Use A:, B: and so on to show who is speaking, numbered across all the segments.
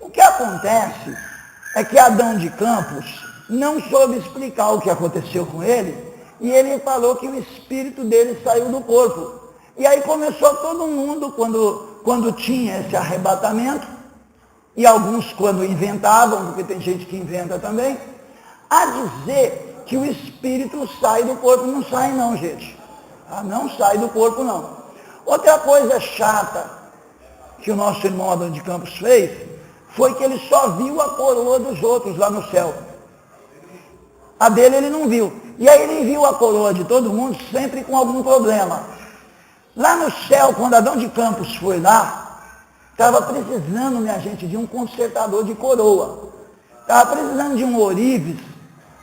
A: O que acontece é que Adão de Campos não soube explicar o que aconteceu com ele, e ele falou que o espírito dele saiu do corpo. E aí começou todo mundo, quando tinha esse arrebatamento, e alguns quando inventavam, porque tem gente que inventa também, a dizer que o espírito sai do corpo. Não sai não, gente. Não sai do corpo não. Outra coisa chata que o nosso irmão Adão de Campos fez, foi que ele só viu a coroa dos outros lá no céu. A dele ele não viu. E aí ele viu a coroa de todo mundo sempre com algum problema. Lá no céu, quando Adão de Campos foi lá, estava precisando, minha gente, de um consertador de coroa. Estava precisando de um ourives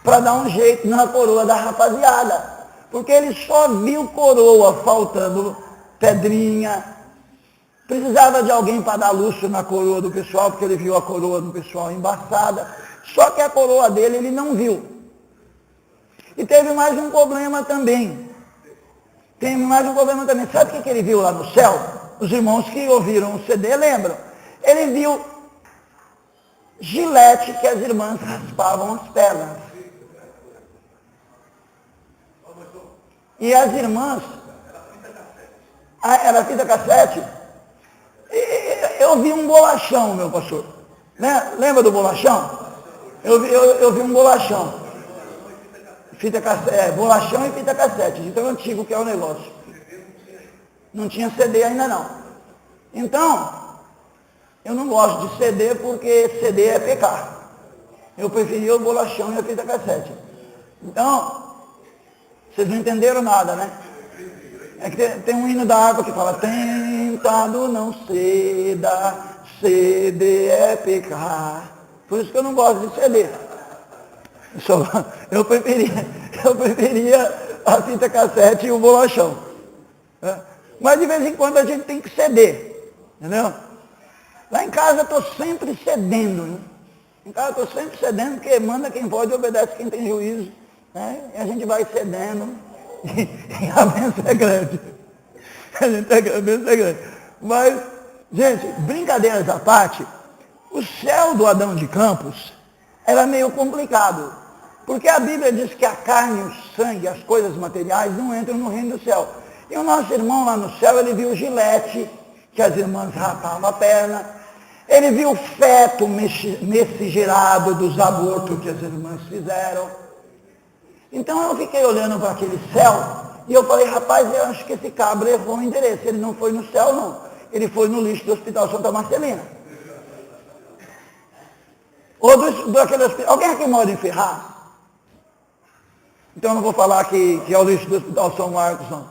A: para dar um jeito na coroa da rapaziada. Porque ele só viu coroa faltando pedrinha. Precisava de alguém para dar luxo na coroa do pessoal, porque ele viu a coroa do pessoal embaçada. Só que a coroa dele ele não viu. E teve mais um problema também. Sabe o que ele viu lá no céu? Os irmãos que ouviram o CD lembram. Ele viu gilete que as irmãs raspavam as pernas. E as irmãs... era fita cassete? Eu vi um bolachão, meu pastor. Né? Lembra do bolachão? Eu vi um bolachão. Fita cassete, bolachão e fita cassete, de tão antigo que é o negócio. Não tinha CD ainda não. Então, eu não gosto de CD porque CD é pecar. Eu preferia o bolachão e a fita cassete. Então, vocês não entenderam nada, né? É que tem um hino da água que fala, tentado não ceda, CD é pecar. Por isso que eu não gosto de CD. Eu preferia a fita cassete e o bolachão. Mas de vez em quando a gente tem que ceder, entendeu? Lá em casa eu estou sempre cedendo, né? Em casa eu estou sempre cedendo, porque manda quem pode, obedece quem tem juízo. Né? E a gente vai cedendo, e a bênção é grande. A bênção é grande. Mas, gente, brincadeiras à parte, o céu do Adão de Campos era meio complicado. Porque a Bíblia diz que a carne, o sangue, as coisas materiais não entram no reino do céu. E o nosso irmão lá no céu, ele viu o gilete, que as irmãs rapavam a perna. Ele viu o feto miscigenado dos abortos que as irmãs fizeram. Então eu fiquei olhando para aquele céu, e eu falei, rapaz, eu acho que esse cabra errou o endereço. Ele não foi no céu, não. Ele foi no lixo do Hospital Santa Marcelina. Ou daquele hospital. Alguém aqui mora em Ferraz? Então eu não vou falar que é o lixo do Hospital São Marcos, não.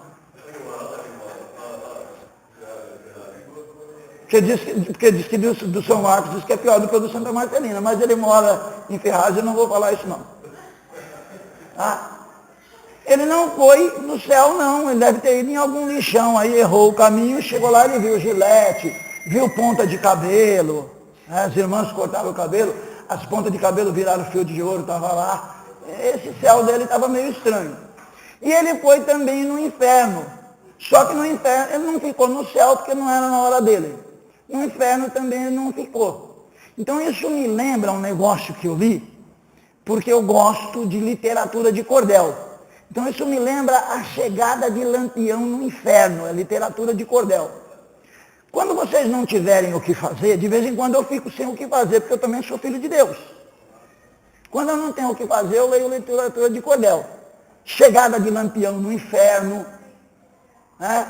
A: Porque diz que do São Marcos diz que é pior do que o do Santa Marcelina, mas ele mora em Ferraz, eu não vou falar isso não. Ele não foi no céu não, ele deve ter ido em algum lixão, aí errou o caminho, chegou lá e viu gilete, viu ponta de cabelo, né? As irmãs cortaram o cabelo, as pontas de cabelo viraram fio de ouro, estava lá. Esse céu dele estava meio estranho. E ele foi também no inferno, só que no inferno ele não ficou no céu porque não era na hora dele. No inferno também ele não ficou. Então isso me lembra um negócio que eu li, porque eu gosto de literatura de cordel. Então isso me lembra a chegada de Lampião no inferno, é literatura de cordel. Quando vocês não tiverem o que fazer, de vez em quando eu fico sem o que fazer, porque eu também sou filho de Deus. Quando eu não tenho o que fazer, eu leio literatura de cordel. Chegada de Lampião no inferno, né?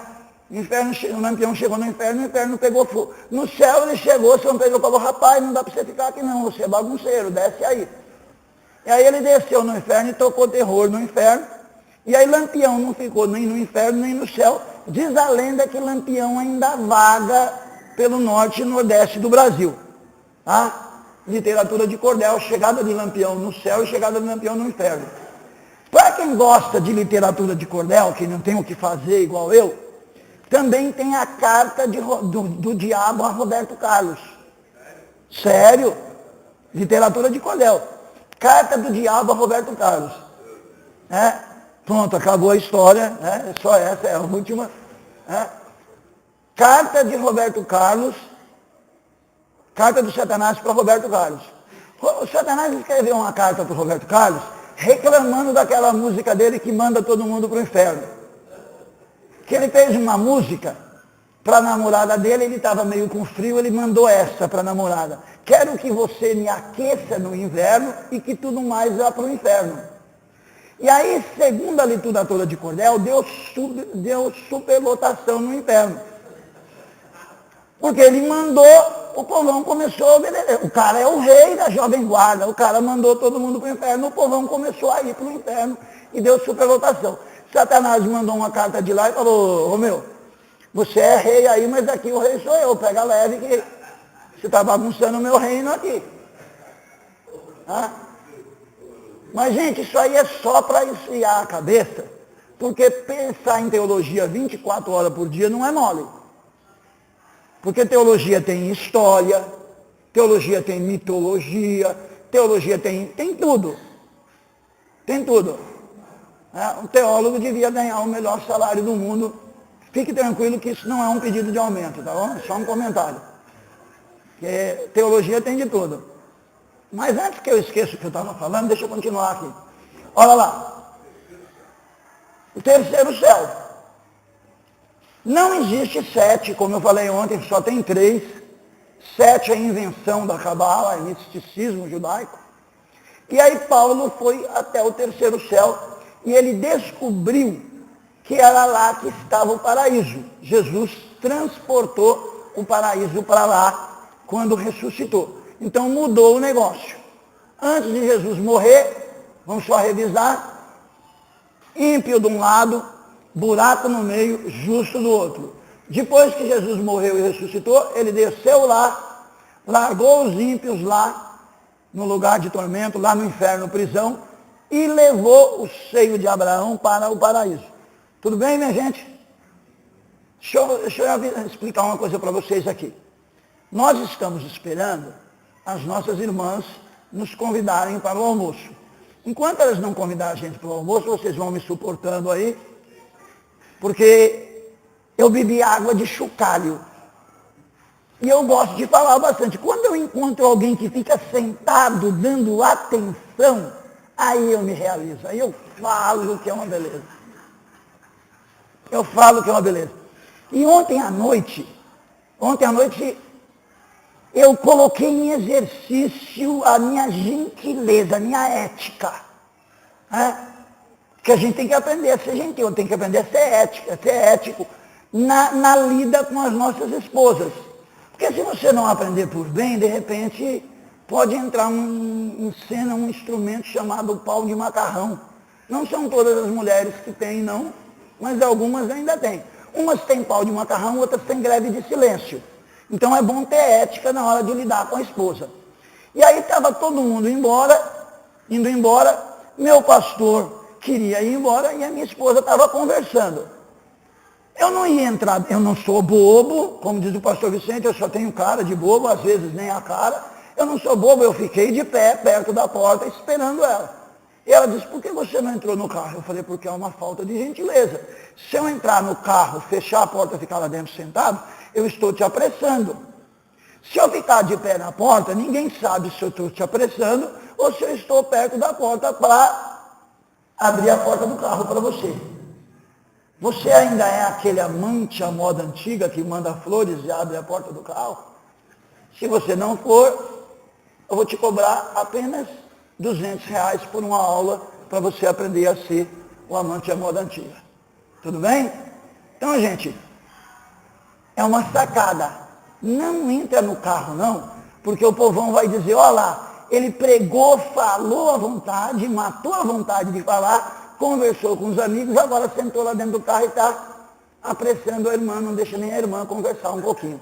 A: O Lampião chegou no inferno pegou fogo. No céu ele chegou, São Pedro falou, rapaz, não dá para você ficar aqui não, você é bagunceiro, desce aí. E aí ele desceu no inferno e tocou terror no inferno. E aí Lampião não ficou nem no inferno, nem no céu. Diz a lenda que Lampião ainda vaga pelo norte e nordeste do Brasil. Literatura de cordel, chegada de Lampião no céu e chegada de Lampião no inferno. Para quem gosta de literatura de cordel, que não tem o que fazer igual eu, também tem a carta do diabo a Roberto Carlos. Sério? Literatura de cordel. Carta do diabo a Roberto Carlos. Pronto, acabou a história. Só essa é a última. Carta de Roberto Carlos. Carta do Satanás para Roberto Carlos. O Satanás escreveu uma carta para o Roberto Carlos reclamando daquela música dele que manda todo mundo para o inferno. Que ele fez uma música para a namorada dele, ele estava meio com frio, ele mandou essa para a namorada. Quero que você me aqueça no inverno e que tudo mais vá para o inferno. E aí, segundo a literatura de Cordel, deu superlotação no inferno. Porque ele mandou, o povão começou a obedecer. O cara é o rei da Jovem Guarda, o cara mandou todo mundo para o inferno, o povão começou a ir para o inferno e deu superlotação. Satanás mandou uma carta de lá e falou, ô meu, você é rei aí, mas aqui o rei sou eu, pega leve que você está bagunçando o meu reino aqui. Ah? Mas, gente, isso aí é só para esfriar a cabeça, porque pensar em teologia 24 horas por dia não é mole. Porque teologia tem história, teologia tem mitologia, teologia tem tudo. Tem tudo. Um teólogo devia ganhar o melhor salário do mundo. Fique tranquilo que isso não é um pedido de aumento, tá bom? É só um comentário. Porque teologia tem de tudo. Mas antes que eu esqueça o que eu estava falando, deixa eu continuar aqui. Olha lá. O terceiro céu. Não existe 7, como eu falei ontem, só tem 3. 7 é a invenção da Cabala, é misticismo judaico. E aí Paulo foi até o terceiro céu e ele descobriu que era lá que estava o paraíso. Jesus transportou o paraíso para lá quando ressuscitou. Então mudou o negócio. Antes de Jesus morrer, vamos só revisar, ímpio de um lado, buraco no meio, justo do outro. Depois que Jesus morreu e ressuscitou, ele desceu lá, largou os ímpios lá, no lugar de tormento, lá no inferno, prisão, e levou o seio de Abraão para o paraíso. Tudo bem, minha gente? Deixa eu explicar uma coisa para vocês aqui. Nós estamos esperando as nossas irmãs nos convidarem para o almoço. Enquanto elas não convidarem a gente para o almoço, vocês vão me suportando aí, porque eu bebi água de chocalho. E eu gosto de falar bastante. Quando eu encontro alguém que fica sentado, dando atenção, aí eu me realizo. Aí eu falo que é uma beleza. Eu falo que é uma beleza. E ontem à noite, eu coloquei em exercício a minha gentileza, a minha ética. Porque a gente tem que aprender a ser gentil, tem que aprender a ser ético na lida com as nossas esposas. Porque se você não aprender por bem, de repente pode entrar em cena um instrumento chamado pau de macarrão. Não são todas as mulheres que têm, não, mas algumas ainda têm. Umas têm pau de macarrão, outras têm greve de silêncio. Então é bom ter ética na hora de lidar com a esposa. E aí estava todo mundo indo embora, meu pastor queria ir embora e a minha esposa estava conversando. Eu não ia entrar, eu não sou bobo, como diz o pastor Vicente, eu só tenho cara de bobo, às vezes nem a cara. Eu não sou bobo, eu fiquei de pé, perto da porta, esperando ela. E ela disse, por que você não entrou no carro? Eu falei, porque é uma falta de gentileza. Se eu entrar no carro, fechar a porta e ficar lá dentro sentado, eu estou te apressando. Se eu ficar de pé na porta, ninguém sabe se eu estou te apressando ou se eu estou perto da porta para abrir a porta do carro para você. Você ainda é aquele amante à moda antiga que manda flores e abre a porta do carro? Se você não for, eu vou te cobrar apenas R$200 por uma aula para você aprender a ser o amante à moda antiga. Tudo bem? Então, gente, é uma sacada. Não entra no carro, não, porque o povão vai dizer, olha lá, ele pregou, falou à vontade, matou a vontade de falar, conversou com os amigos, agora sentou lá dentro do carro e está apressando a irmã, não deixa nem a irmã conversar um pouquinho.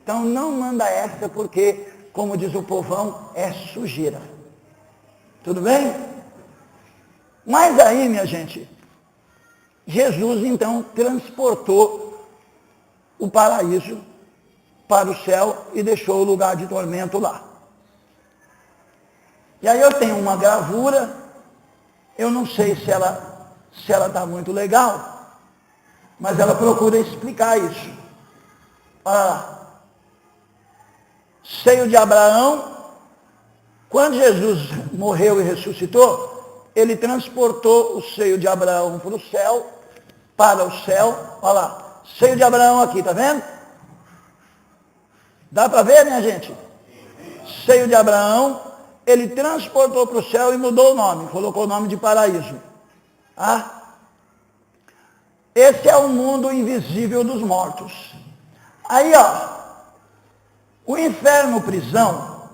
A: Então não manda essa porque, como diz o povão, é sujeira. Tudo bem? Mas aí, minha gente, Jesus então transportou o paraíso para o céu e deixou o lugar de tormento lá. E aí eu tenho uma gravura, eu não sei se ela está muito legal, mas ela procura explicar isso. Olha lá. Seio de Abraão, quando Jesus morreu e ressuscitou, ele transportou o seio de Abraão para o céu, olha lá, seio de Abraão aqui, tá vendo? Dá para ver, minha gente? Seio de Abraão, ele transportou para o céu e mudou o nome, colocou o nome de paraíso. Ah? Esse é o mundo invisível dos mortos. Aí, ó, o inferno, prisão,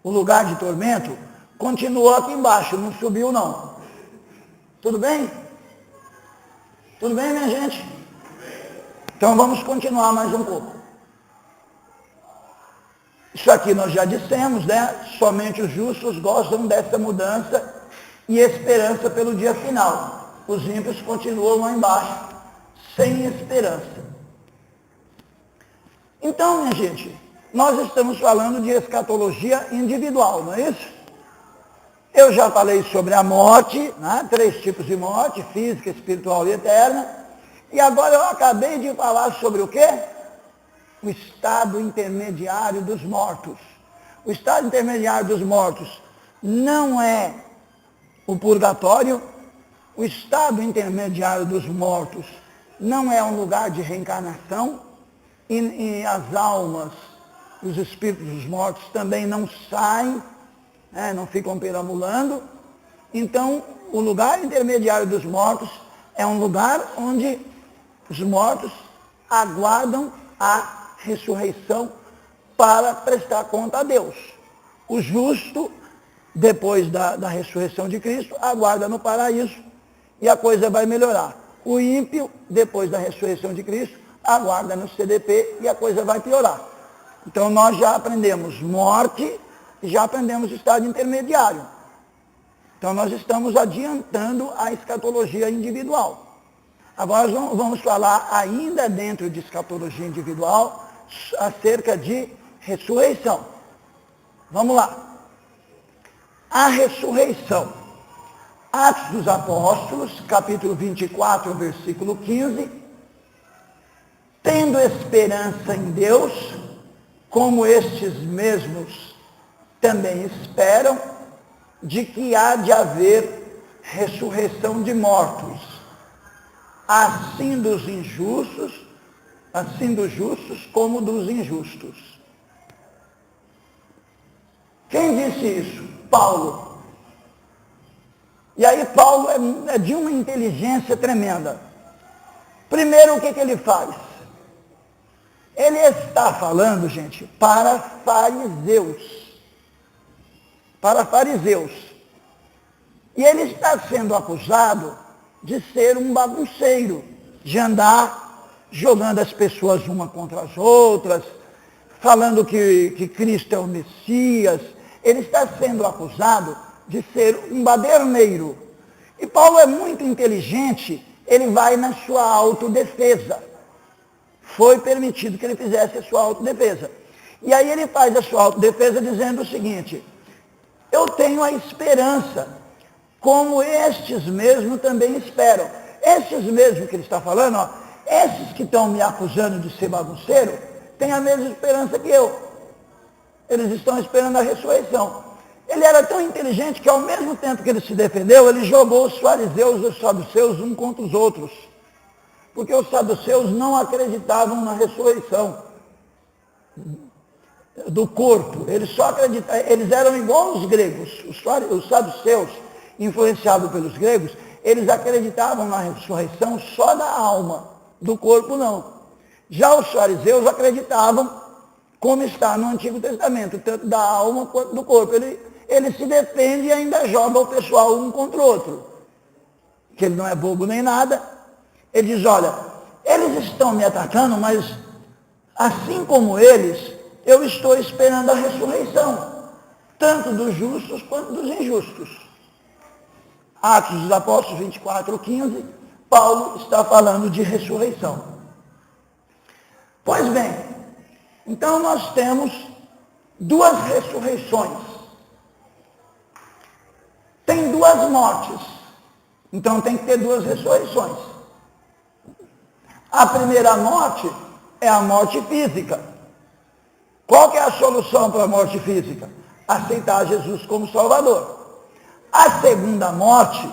A: o lugar de tormento, continuou aqui embaixo, não subiu não. Tudo bem? Tudo bem, minha gente? Então vamos continuar mais um pouco. Isso aqui nós já dissemos, né? Somente os justos gozam dessa mudança e esperança pelo dia final. Os ímpios continuam lá embaixo, sem esperança. Então, minha gente, nós estamos falando de escatologia individual, não é isso? Eu já falei sobre a morte, né? 3 tipos de morte, física, espiritual e eterna. E agora eu acabei de falar sobre o quê? O estado intermediário dos mortos. O estado intermediário dos mortos não é o purgatório. O estado intermediário dos mortos não é um lugar de reencarnação. E as almas, os espíritos dos mortos também não saem, não ficam perambulando. Então, o lugar intermediário dos mortos é um lugar onde os mortos aguardam a ressurreição para prestar conta a Deus. O justo, depois da ressurreição de Cristo, aguarda no paraíso e a coisa vai melhorar. O ímpio, depois da ressurreição de Cristo, aguarda no CDP e a coisa vai piorar. Então nós já aprendemos morte e já aprendemos estado intermediário. Então nós estamos adiantando a escatologia individual. Agora vamos falar ainda dentro de escatologia individual acerca de ressurreição. Vamos lá. A ressurreição. Atos dos Apóstolos, capítulo 24, versículo 15. Tendo esperança em Deus, como estes mesmos também esperam, de que há de haver ressurreição de mortos, assim dos justos como dos injustos. Quem disse isso? Paulo. E aí Paulo é de uma inteligência tremenda. Primeiro, o que ele faz? Ele está falando, gente, para fariseus. Para fariseus. E ele está sendo acusado de ser um bagunceiro, de andar jogando as pessoas uma contra as outras, falando que Cristo é o Messias. Ele está sendo acusado de ser um baderneiro. E Paulo é muito inteligente, ele vai na sua autodefesa. Foi permitido que ele fizesse a sua autodefesa. E aí ele faz a sua autodefesa dizendo o seguinte: eu tenho a esperança, como estes mesmos também esperam. Estes mesmos que ele está falando, ó, esses que estão me acusando de ser bagunceiro, têm a mesma esperança que eu. Eles estão esperando a ressurreição. Ele era tão inteligente que ao mesmo tempo que ele se defendeu, ele jogou os fariseus e os saduceus um contra os outros. Porque os saduceus não acreditavam na ressurreição do corpo. Eles só acreditavam, eles eram igual os gregos. Os saduceus, influenciados pelos gregos, eles acreditavam na ressurreição só da alma, do corpo não. Já os fariseus acreditavam, como está no Antigo Testamento, tanto da alma quanto do corpo. Ele se defende e ainda joga o pessoal um contra o outro. Que ele não é bobo nem nada. Ele diz, olha, eles estão me atacando, mas assim como eles, eu estou esperando a ressurreição, tanto dos justos quanto dos injustos. Atos dos Apóstolos 24, 15, Paulo está falando de ressurreição. Pois bem, então nós temos duas ressurreições. Tem duas mortes, então tem que ter duas ressurreições. A primeira morte é a morte física. Qual que é a solução para a morte física? Aceitar Jesus como Salvador. A segunda morte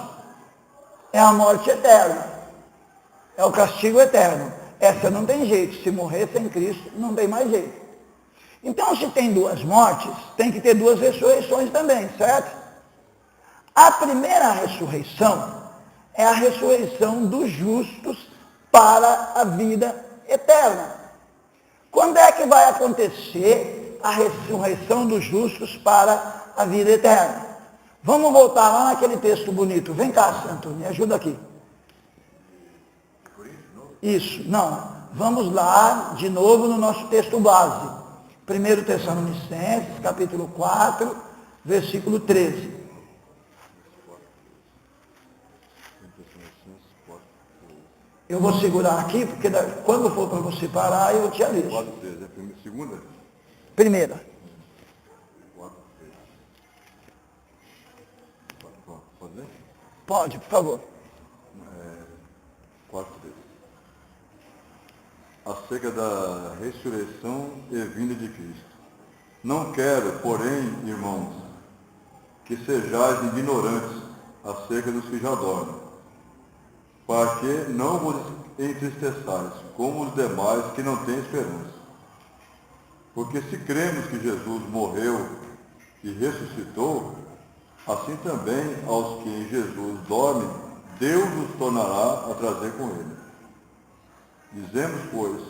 A: é a morte eterna. É o castigo eterno. Essa não tem jeito. Se morrer sem Cristo, não tem mais jeito. Então, se tem duas mortes, tem que ter duas ressurreições também, certo? A primeira ressurreição é a ressurreição dos justos para a vida eterna. Quando é que vai acontecer a ressurreição dos justos para a vida eterna? Vamos voltar lá naquele texto bonito. Vem cá, Santo, me ajuda aqui. Isso, não. Vamos lá de novo no nosso texto base. 1 Tessalonicenses, capítulo 4, versículo 13. Eu vou segurar aqui, porque quando for para você parar, eu te aviso.
B: 4, 13. É a segunda?
A: Primeira.
B: 4, 13. Pode ler?
A: Pode, por favor.
B: 4, 13. Acerca da ressurreição e vinda de Cristo. Não quero, porém, irmãos, que sejais ignorantes acerca dos que já dormem, para que não vos entristeçais, como os demais que não têm esperança. Porque se cremos que Jesus morreu e ressuscitou, assim também aos que em Jesus dormem, Deus os tornará a trazer com ele. Dizemos-vos,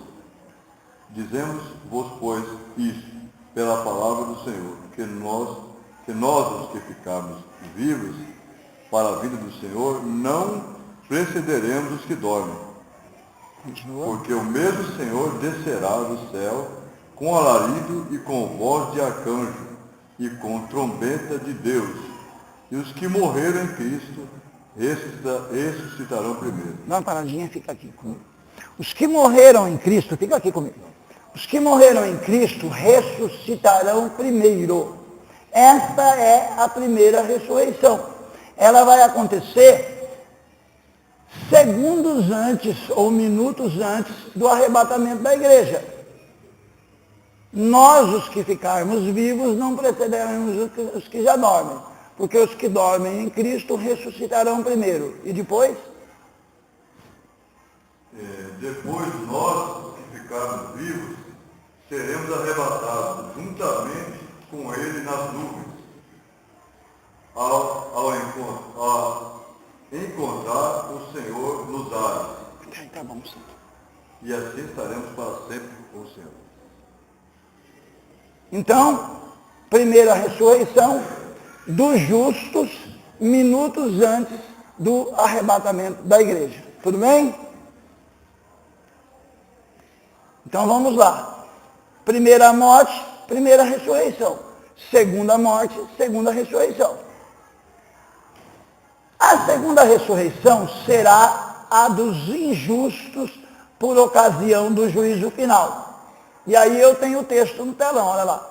B: pois, isto, pela palavra do Senhor, que nós os que ficarmos vivos para a vida do Senhor, não precederemos os que dormem.
A: Continua.
B: Porque o mesmo Senhor descerá do céu com alarido e com voz de arcanjo e com trombeta de Deus. E os que morreram em Cristo ressuscitarão primeiro.
A: Dá uma paradinha, fica aqui comigo. Os que morreram em Cristo, fica aqui comigo. Os que morreram em Cristo ressuscitarão primeiro. Esta é a primeira ressurreição. Ela vai acontecer segundos antes ou minutos antes do arrebatamento da igreja. Nós, os que ficarmos vivos, não precederemos os que já dormem, porque os que dormem em Cristo ressuscitarão primeiro. E depois?
B: Depois nós, os que ficarmos vivos, seremos arrebatados juntamente com ele nas nuvens, ao encontrar o Senhor nos ares.
A: Tá bom, sim.
B: E assim estaremos para sempre com o Senhor.
A: Então, primeira ressurreição dos justos, minutos antes do arrebatamento da igreja. Tudo bem? Então vamos lá. Primeira morte, primeira ressurreição. Segunda morte, segunda ressurreição. A segunda ressurreição será a dos injustos por ocasião do juízo final. E aí eu tenho o texto no telão, olha lá.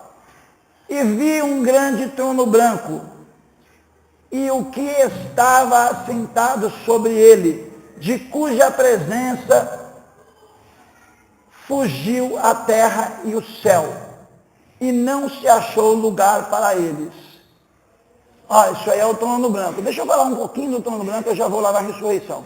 A: E vi um grande trono branco, e o que estava assentado sobre ele, de cuja presença fugiu a terra e o céu, e não se achou lugar para eles. Isso aí é o trono branco. Deixa eu falar um pouquinho do trono branco, eu já vou lá na ressurreição.